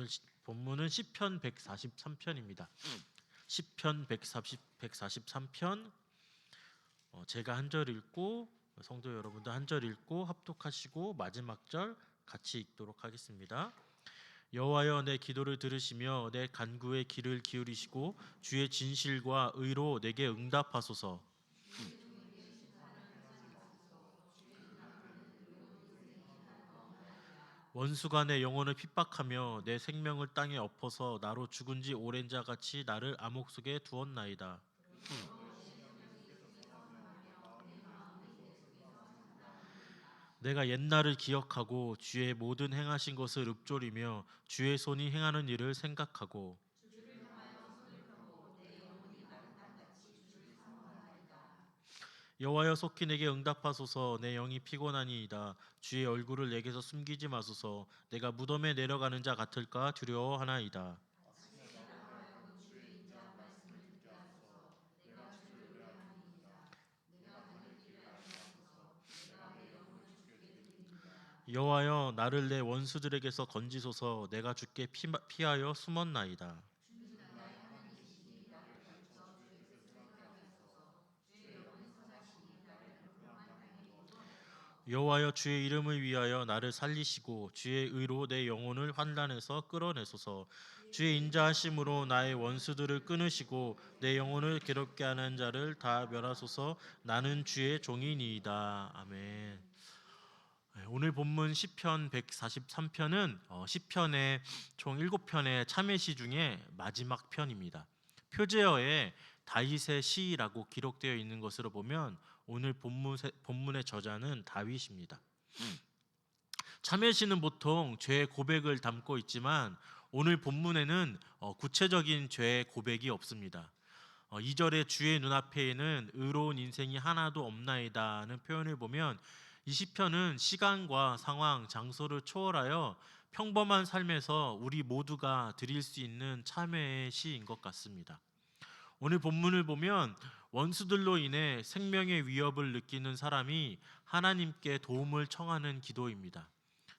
오늘 본문은 시편 143편입니다. 시편 143편 제가 한 절 읽고 성도 여러분도 한 절 읽고 합독하시고 마지막 절 같이 읽도록 하겠습니다. 여호와여, 내 기도를 들으시며 내 간구에 귀를 기울이시고 주의 진실과 의로 내게 응답하소서. 원수가 내 영혼을 핍박하며 내 생명을 땅에 엎어서 나로 죽은 지 오랜 자 같이 나를 암흑 속에 두었나이다. 내가 옛날을 기억하고 주의 모든 행하신 것을 읊조리며 주의 손이 행하는 일을 생각하고 여호와여, 속히 내게 응답하소서. 내 영이 피곤하니이다. 주의 얼굴을 내게서 숨기지 마소서. 내가 무덤에 내려가는 자 같을까 두려워하나이다. 여호와여, 나를 내 원수들에게서 건지소서. 내가 주께 피하여 숨었나이다. 여호와여, 주의 이름을 위하여 나를 살리시고 주의 의로 내 영혼을 환난에서 끌어내소서. 주의 인자하심으로 나의 원수들을 끊으시고 내 영혼을 괴롭게 하는 자를 다 멸하소서. 나는 주의 종이니이다. 아멘. 오늘 본문 시편 143편은 시편의 총 7편의 참회시 중에 마지막 편입니다. 표제어에 다윗의 시라고 기록되어 있는 것으로 보면 오늘 본문의 저자는 다윗입니다. 참회시는 보통 죄의 고백을 담고 있지만 오늘 본문에는 구체적인 죄의 고백이 없습니다. 2절에 주의 눈앞에는 의로운 인생이 하나도 없나이다는 표현을 보면 이 시편은 시간과 상황, 장소를 초월하여 평범한 삶에서 우리 모두가 드릴 수 있는 참회의 시인 것 같습니다. 오늘 본문을 보면 원수들로 인해 생명의 위협을 느끼는 사람이 하나님께 도움을 청하는 기도입니다.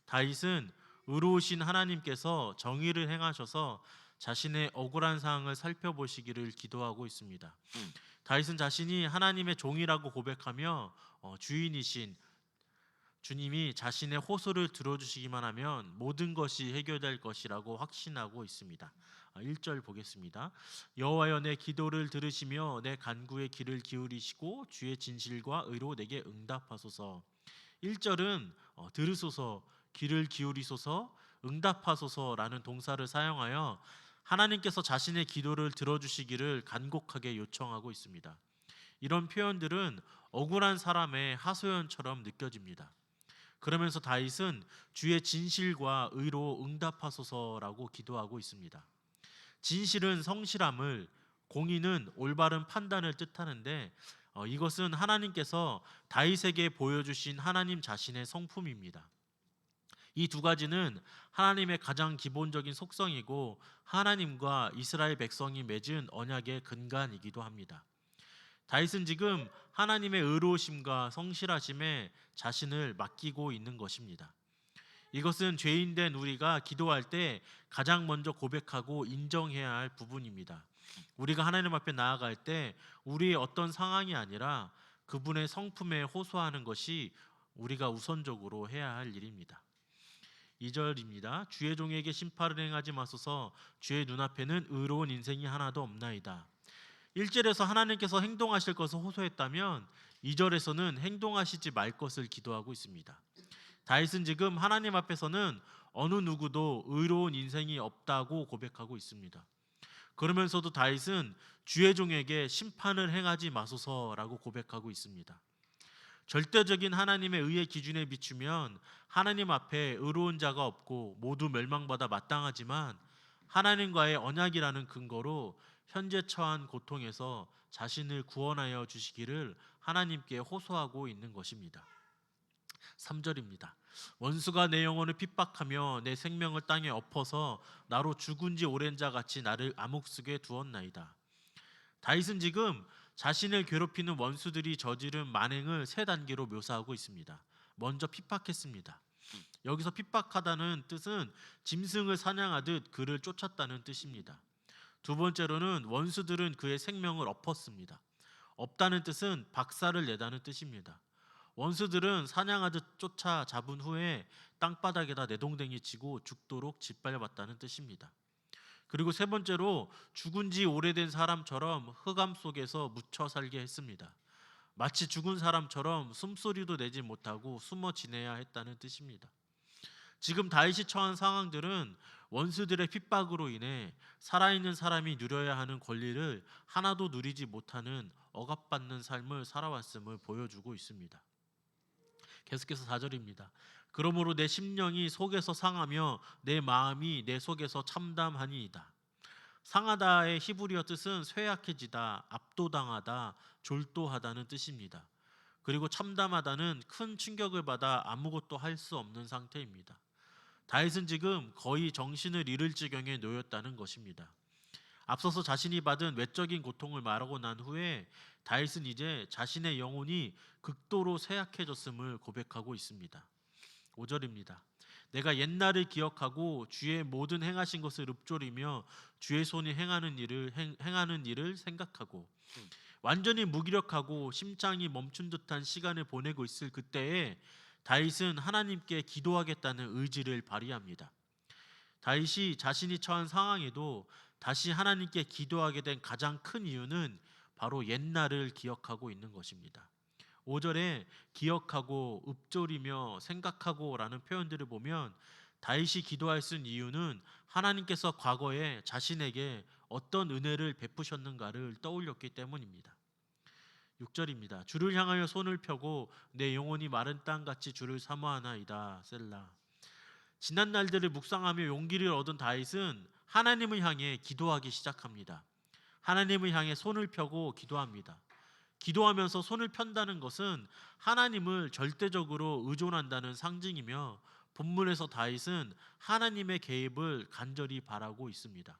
다윗은 의로우신 하나님께서 정의를 행하셔서 자신의 억울한 상황을 살펴보시기를 기도하고 있습니다. 다윗은 자신이 하나님의 종이라고 고백하며 주인이신 주님이 자신의 호소를 들어주시기만 하면 모든 것이 해결될 것이라고 확신하고 있습니다. 1절 보겠습니다. 여호와여, 내 기도를 들으시며 내 간구에 귀를 기울이시고 주의 진실과 의로 내게 응답하소서. 1절은 들으소서, 귀를 기울이소서, 응답하소서라는 동사를 사용하여 하나님께서 자신의 기도를 들어주시기를 간곡하게 요청하고 있습니다. 이런 표현들은 억울한 사람의 하소연처럼 느껴집니다. 그러면서 다윗은 주의 진실과 의로 응답하소서라고 기도하고 있습니다. 진실은 성실함을, 공의는 올바른 판단을 뜻하는데 이것은 하나님께서 다윗에게 보여주신 하나님 자신의 성품입니다. 이 두 가지는 하나님의 가장 기본적인 속성이고 하나님과 이스라엘 백성이 맺은 언약의 근간이기도 합니다. 다윗은 지금 하나님의 의로우심과 성실하심에 자신을 맡기고 있는 것입니다. 이것은 죄인된 우리가 기도할 때 가장 먼저 고백하고 인정해야 할 부분입니다. 우리가 하나님 앞에 나아갈 때 우리의 어떤 상황이 아니라 그분의 성품에 호소하는 것이 우리가 우선적으로 해야 할 일입니다. 2절입니다. 주의 종에게 심판을 행하지 마소서. 주의 눈앞에는 의로운 인생이 하나도 없나이다. 1절에서 하나님께서 행동하실 것을 호소했다면 2절에서는 행동하시지 말 것을 기도하고 있습니다. 다윗은 지금 하나님 앞에서는 어느 누구도 의로운 인생이 없다고 고백하고 있습니다. 그러면서도 다윗은 주의 종에게 심판을 행하지 마소서라고 고백하고 있습니다. 절대적인 하나님의 의의 기준에 비추면 하나님 앞에 의로운 자가 없고 모두 멸망받아 마땅하지만 하나님과의 언약이라는 근거로 현재 처한 고통에서 자신을 구원하여 주시기를 하나님께 호소하고 있는 것입니다. 3절입니다. 원수가 내 영혼을 핍박하며 내 생명을 땅에 엎어서 나로 죽은 지 오랜 자 같이 나를 암흑 속에 두었나이다. 다윗은 지금 자신을 괴롭히는 원수들이 저지른 만행을 세 단계로 묘사하고 있습니다. 먼저 핍박했습니다. 여기서 핍박하다는 뜻은 짐승을 사냥하듯 그를 쫓았다는 뜻입니다. 두 번째로는 원수들은 그의 생명을 엎었습니다. 없다는 뜻은 박살을 내다는 뜻입니다. 원수들은 사냥하듯 쫓아 잡은 후에 땅바닥에다 내동댕이 치고 죽도록 짓밟았다는 뜻입니다. 그리고 세 번째로 죽은 지 오래된 사람처럼 흑암 속에서 묻혀 살게 했습니다. 마치 죽은 사람처럼 숨소리도 내지 못하고 숨어 지내야 했다는 뜻입니다. 지금 다윗이 처한 상황들은 원수들의 핍박으로 인해 살아있는 사람이 누려야 하는 권리를 하나도 누리지 못하는 억압받는 삶을 살아왔음을 보여주고 있습니다. 계속해서 4절입니다. 그러므로 내 심령이 속에서 상하며 내 마음이 내 속에서 참담하니이다. 상하다의 히브리어 뜻은 쇠약해지다, 압도당하다, 졸도하다는 뜻입니다. 그리고 참담하다는 큰 충격을 받아 아무것도 할 수 없는 상태입니다. 다윗은 지금 거의 정신을 잃을 지경에 놓였다는 것입니다. 앞서서 자신이 받은 외적인 고통을 말하고 난 후에 다윗은 이제 자신의 영혼이 극도로 쇠약해졌음을 고백하고 있습니다. 5절입니다. 내가 옛날을 기억하고 주의 모든 행하신 것을 읊조리며 주의 손이 행하는 일을 생각하고 완전히 무기력하고 심장이 멈춘 듯한 시간을 보내고 있을 그때에 다윗은 하나님께 기도하겠다는 의지를 발휘합니다. 다윗이 자신이 처한 상황에도 다시 하나님께 기도하게 된 가장 큰 이유는 바로 옛날을 기억하고 있는 것입니다. 5절에 기억하고 읊조리며 생각하고라는 표현들을 보면 다윗이 기도할 수 있는 이유는 하나님께서 과거에 자신에게 어떤 은혜를 베푸셨는가를 떠올렸기 때문입니다. 6절입니다. 주를 향하여 손을 펴고 내 영혼이 마른 땅같이 주를 사모하나이다. 셀라. 지난 날들을 묵상하며 용기를 얻은 다윗은 하나님을 향해 기도하기 시작합니다. 하나님을 향해 손을 펴고 기도합니다. 기도하면서 손을 편다는 것은 하나님을 절대적으로 의존한다는 상징이며 본문에서 다윗은 하나님의 개입을 간절히 바라고 있습니다.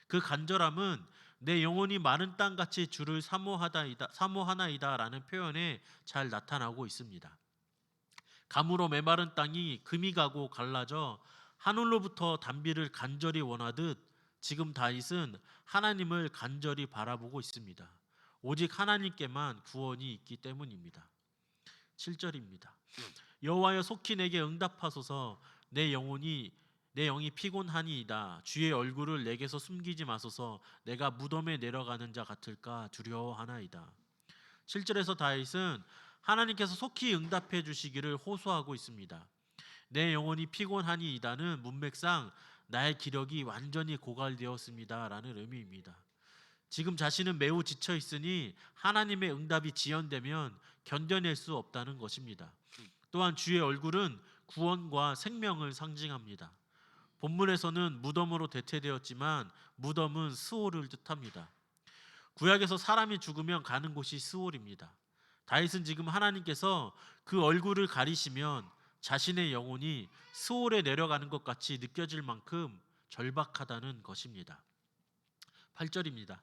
그 간절함은 내 영혼이 마른 땅같이 주를 사모하나이다 라는 표현에 잘 나타나고 있습니다. 가무로 메마른 땅이 금이 가고 갈라져 하늘로부터 단비를 간절히 원하듯 지금 다윗은 하나님을 간절히 바라보고 있습니다. 오직 하나님께만 구원이 있기 때문입니다. 7절입니다. 여호와여 속히 내게 응답하소서. 내 영이 피곤하니이다. 주의 얼굴을 내게서 숨기지 마소서. 내가 무덤에 내려가는 자 같을까 두려워하나이다. 7절에서 다윗은 하나님께서 속히 응답해 주시기를 호소하고 있습니다. 내 영혼이 피곤하니이다는 문맥상 나의 기력이 완전히 고갈되었습니다 라는 의미입니다. 지금 자신은 매우 지쳐 있으니 하나님의 응답이 지연되면 견뎌낼 수 없다는 것입니다. 또한 주의 얼굴은 구원과 생명을 상징합니다. 본문에서는 무덤으로 대체되었지만 무덤은 스올을 뜻합니다. 구약에서 사람이 죽으면 가는 곳이 스올입니다. 다윗은 지금 하나님께서 그 얼굴을 가리시면 자신의 영혼이 스올에 내려가는 것 같이 느껴질 만큼 절박하다는 것입니다. 8절입니다.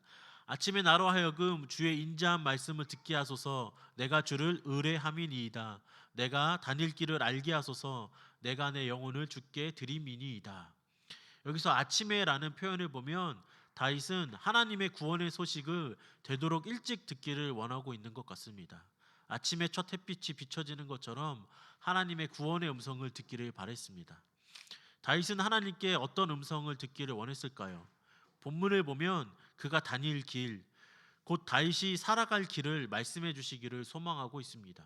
아침에 나로 하여금 주의 인자한 말씀을 듣게 하소서. 내가 주를 의뢰함이니이다. 내가 다닐 길을 알게 하소서. 내가 내 영혼을 주께 드림이니이다. 여기서 아침에라는 표현을 보면 다윗은 하나님의 구원의 소식을 되도록 일찍 듣기를 원하고 있는 것 같습니다. 아침에 첫 햇빛이 비춰지는 것처럼 하나님의 구원의 음성을 듣기를 바랬습니다. 다윗은 하나님께 어떤 음성을 듣기를 원했을까요? 본문을 보면 그가 다닐 길, 곧 다윗이 살아갈 길을 말씀해 주시기를 소망하고 있습니다.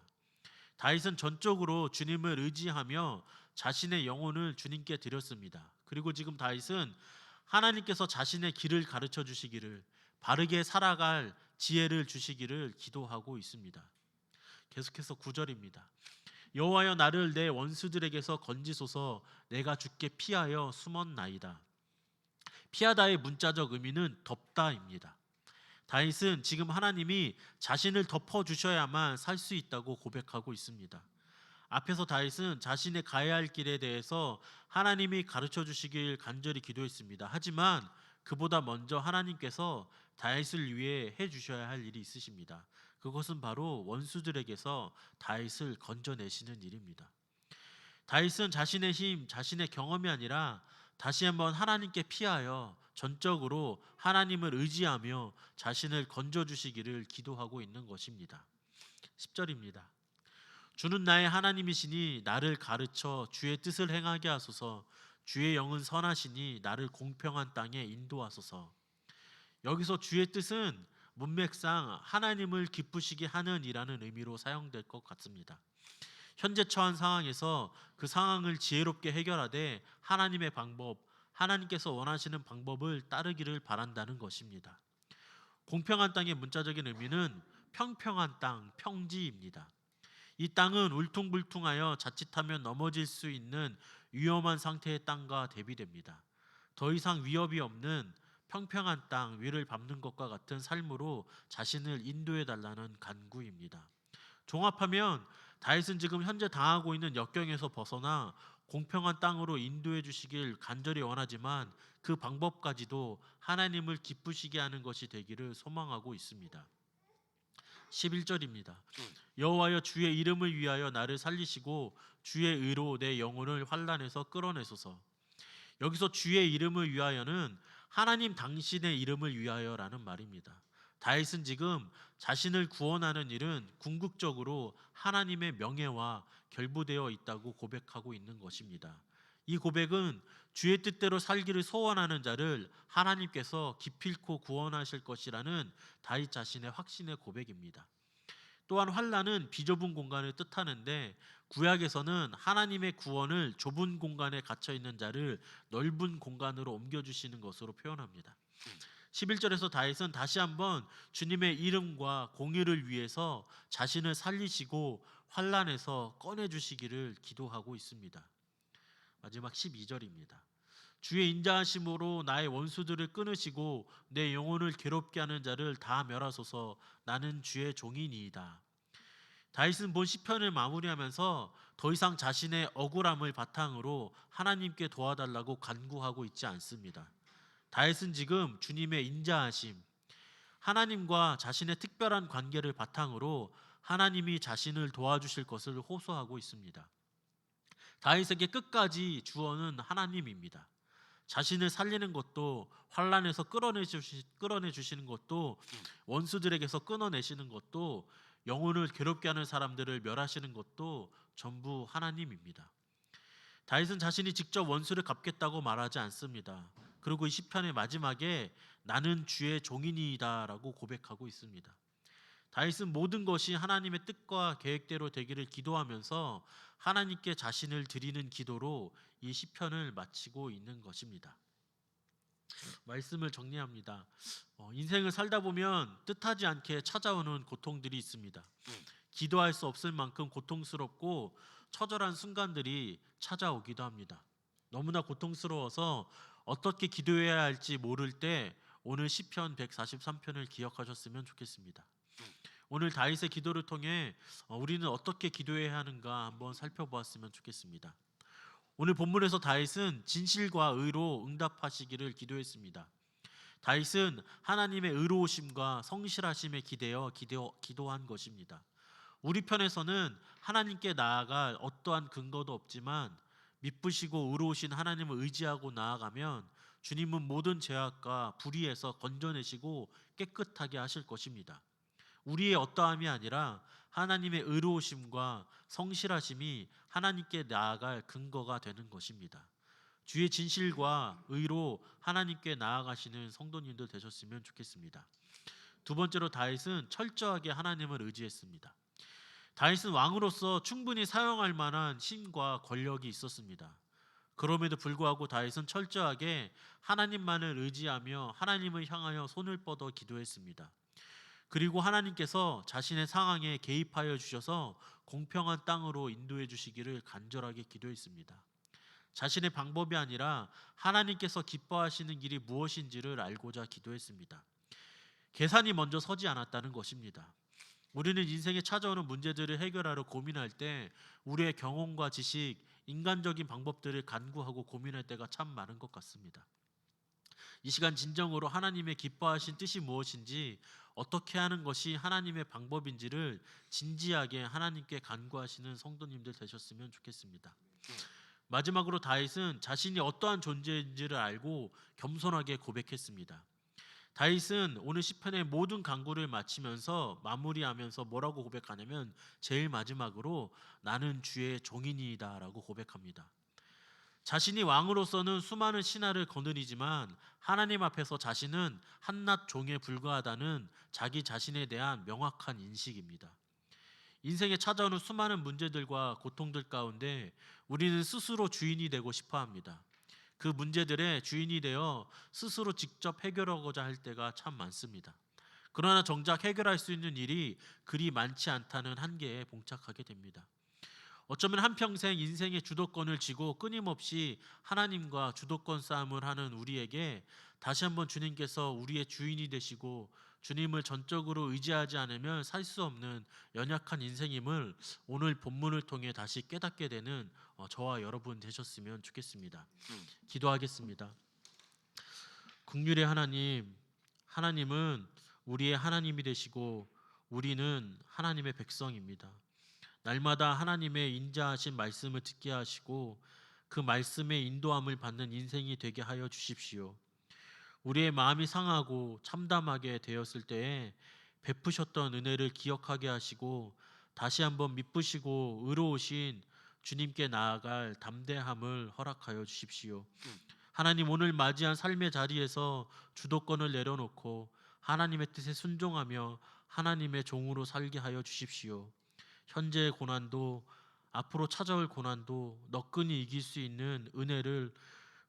다윗은 전적으로 주님을 의지하며 자신의 영혼을 주님께 드렸습니다. 그리고 지금 다윗은 하나님께서 자신의 길을 가르쳐 주시기를, 바르게 살아갈 지혜를 주시기를 기도하고 있습니다. 계속해서 9절입니다. 여호와여 나를 내 원수들에게서 건지소서. 내가 주께 피하여 숨었나이다. 피하다의 문자적 의미는 덮다입니다. 다윗은 지금 하나님이 자신을 덮어주셔야만 살 수 있다고 고백하고 있습니다. 앞에서 다윗은 자신의 가야 할 길에 대해서 하나님이 가르쳐 주시길 간절히 기도했습니다. 하지만 그보다 먼저 하나님께서 다윗을 위해 해 주셔야 할 일이 있으십니다. 그것은 바로 원수들에게서 다윗을 건져내시는 일입니다. 다윗은 자신의 힘, 자신의 경험이 아니라 다시 한번 하나님께 피하여 전적으로 하나님을 의지하며 자신을 건져주시기를 기도하고 있는 것입니다. 10절입니다. 주는 나의 하나님이시니 나를 가르쳐 주의 뜻을 행하게 하소서. 주의 영은 선하시니 나를 공평한 땅에 인도하소서. 여기서 주의 뜻은 문맥상 하나님을 기쁘시게 하는 이라는 의미로 사용될 것 같습니다. 현재 처한 상황에서 그 상황을 지혜롭게 해결하되 하나님의 방법, 하나님께서 원하시는 방법을 따르기를 바란다는 것입니다. 공평한 땅의 문자적인 의미는 평평한 땅, 평지입니다. 이 땅은 울퉁불퉁하여 자칫하면 넘어질 수 있는 위험한 상태의 땅과 대비됩니다. 더 이상 위협이 없는 평평한 땅 위를 밟는 것과 같은 삶으로 자신을 인도해 달라는 간구입니다. 종합하면 다윗은 지금 현재 당하고 있는 역경에서 벗어나 공평한 땅으로 인도해 주시길 간절히 원하지만 그 방법까지도 하나님을 기쁘시게 하는 것이 되기를 소망하고 있습니다. 11절입니다. 여호와여 주의 이름을 위하여 나를 살리시고 주의 의로 내 영혼을 환난에서 끌어내소서. 여기서 주의 이름을 위하여는 하나님 당신의 이름을 위하여라는 말입니다. 다윗은 지금 자신을 구원하는 일은 궁극적으로 하나님의 명예와 결부되어 있다고 고백하고 있는 것입니다. 이 고백은 주의 뜻대로 살기를 소원하는 자를 하나님께서 기필코 구원하실 것이라는 다윗 자신의 확신의 고백입니다. 또한 환난은 비좁은 공간을 뜻하는데 구약에서는 하나님의 구원을 좁은 공간에 갇혀 있는 자를 넓은 공간으로 옮겨주시는 것으로 표현합니다. 11절에서 다윗은 다시 한번 주님의 이름과 공의를 위해서 자신을 살리시고 환난에서 꺼내주시기를 기도하고 있습니다. 마지막 12절입니다. 주의 인자하심으로 나의 원수들을 끊으시고 내 영혼을 괴롭게 하는 자를 다 멸하소서. 나는 주의 종이니이다. 다윗은 본 시편을 마무리하면서 더 이상 자신의 억울함을 바탕으로 하나님께 도와달라고 간구하고 있지 않습니다. 다윗은 지금 주님의 인자하심, 하나님과 자신의 특별한 관계를 바탕으로 하나님이 자신을 도와주실 것을 호소하고 있습니다. 다윗에게 끝까지 주어는 하나님입니다. 자신을 살리는 것도, 환난에서 끌어내 주시는 것도, 원수들에게서 끊어내시는 것도, 영혼을 괴롭게 하는 사람들을 멸하시는 것도 전부 하나님입니다. 다윗은 자신이 직접 원수를 갚겠다고 말하지 않습니다. 그리고 이 시편의 마지막에 나는 주의 종이니이다라고 고백하고 있습니다. 다윗은 모든 것이 하나님의 뜻과 계획대로 되기를 기도하면서 하나님께 자신을 드리는 기도로 이 시편을 마치고 있는 것입니다. 말씀을 정리합니다. 인생을 살다 보면 뜻하지 않게 찾아오는 고통들이 있습니다. 기도할 수 없을 만큼 고통스럽고 처절한 순간들이 찾아오기도 합니다. 너무나 고통스러워서 어떻게 기도해야 할지 모를 때 오늘 시편 143편을 기억하셨으면 좋겠습니다. 오늘 다윗의 기도를 통해 우리는 어떻게 기도해야 하는가 한번 살펴보았으면 좋겠습니다. 오늘 본문에서 다윗은 진실과 의로 응답하시기를 기도했습니다. 다윗은 하나님의 의로우심과 성실하심에 기도한 것입니다. 우리 편에서는 하나님께 나아갈 어떠한 근거도 없지만 미쁘시고 의로우신 하나님을 의지하고 나아가면 주님은 모든 죄악과 불의에서 건져내시고 깨끗하게 하실 것입니다. 우리의 어떠함이 아니라 하나님의 의로우심과 성실하심이 하나님께 나아갈 근거가 되는 것입니다. 주의 진실과 의로 하나님께 나아가시는 성도님들 되셨으면 좋겠습니다. 두 번째로 다윗은 철저하게 하나님을 의지했습니다. 다윗은 왕으로서 충분히 사용할 만한 힘과 권력이 있었습니다. 그럼에도 불구하고 다윗은 철저하게 하나님만을 의지하며 하나님을 향하여 손을 뻗어 기도했습니다. 그리고 하나님께서 자신의 상황에 개입하여 주셔서 공평한 땅으로 인도해 주시기를 간절하게 기도했습니다. 자신의 방법이 아니라 하나님께서 기뻐하시는 길이 무엇인지를 알고자 기도했습니다. 계산이 먼저 서지 않았다는 것입니다. 우리는 인생에 찾아오는 문제들을 해결하러 고민할 때 우리의 경험과 지식, 인간적인 방법들을 간구하고 고민할 때가 참 많은 것 같습니다. 이 시간 진정으로 하나님의 기뻐하신 뜻이 무엇인지, 어떻게 하는 것이 하나님의 방법인지를 진지하게 하나님께 간구하시는 성도님들 되셨으면 좋겠습니다. 마지막으로 다윗은 자신이 어떠한 존재인지를 알고 겸손하게 고백했습니다. 다윗은 오늘 시편의 모든 간구를 마치면서 마무리하면서 뭐라고 고백하냐면 제일 마지막으로 나는 주의 종인이다라고 고백합니다. 자신이 왕으로서는 수많은 신하를 거느리지만 하나님 앞에서 자신은 한낱 종에 불과하다는 자기 자신에 대한 명확한 인식입니다. 인생에 찾아오는 수많은 문제들과 고통들 가운데 우리는 스스로 주인이 되고 싶어 합니다. 그 문제들의 주인이 되어 스스로 직접 해결하고자 할 때가 참 많습니다. 그러나 정작 해결할 수 있는 일이 그리 많지 않다는 한계에 봉착하게 됩니다. 어쩌면 한평생 인생의 주도권을 쥐고 끊임없이 하나님과 주도권 싸움을 하는 우리에게 다시 한번 주님께서 우리의 주인이 되시고 주님을 전적으로 의지하지 않으면 살 수 없는 연약한 인생임을 오늘 본문을 통해 다시 깨닫게 되는 저와 여러분 되셨으면 좋겠습니다. 기도하겠습니다. 긍휼의 하나님, 하나님은 우리의 하나님이 되시고 우리는 하나님의 백성입니다. 날마다 하나님의 인자하신 말씀을 듣게 하시고 그 말씀의 인도함을 받는 인생이 되게 하여 주십시오. 우리의 마음이 상하고 참담하게 되었을 때에 베푸셨던 은혜를 기억하게 하시고 다시 한번 미쁘시고 의로우신 주님께 나아갈 담대함을 허락하여 주십시오. 하나님, 오늘 맞이한 삶의 자리에서 주도권을 내려놓고 하나님의 뜻에 순종하며 하나님의 종으로 살게 하여 주십시오. 현재의 고난도 앞으로 찾아올 고난도 너끈히 이길 수 있는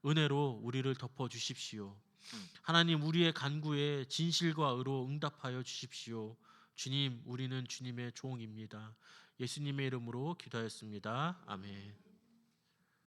은혜로 우리를 덮어 주십시오. 하나님, 우리의 간구에 진실과 의로 응답하여 주십시오. 주님, 우리는 주님의 종입니다. 예수님의 이름으로 기도하였습니다. 아멘.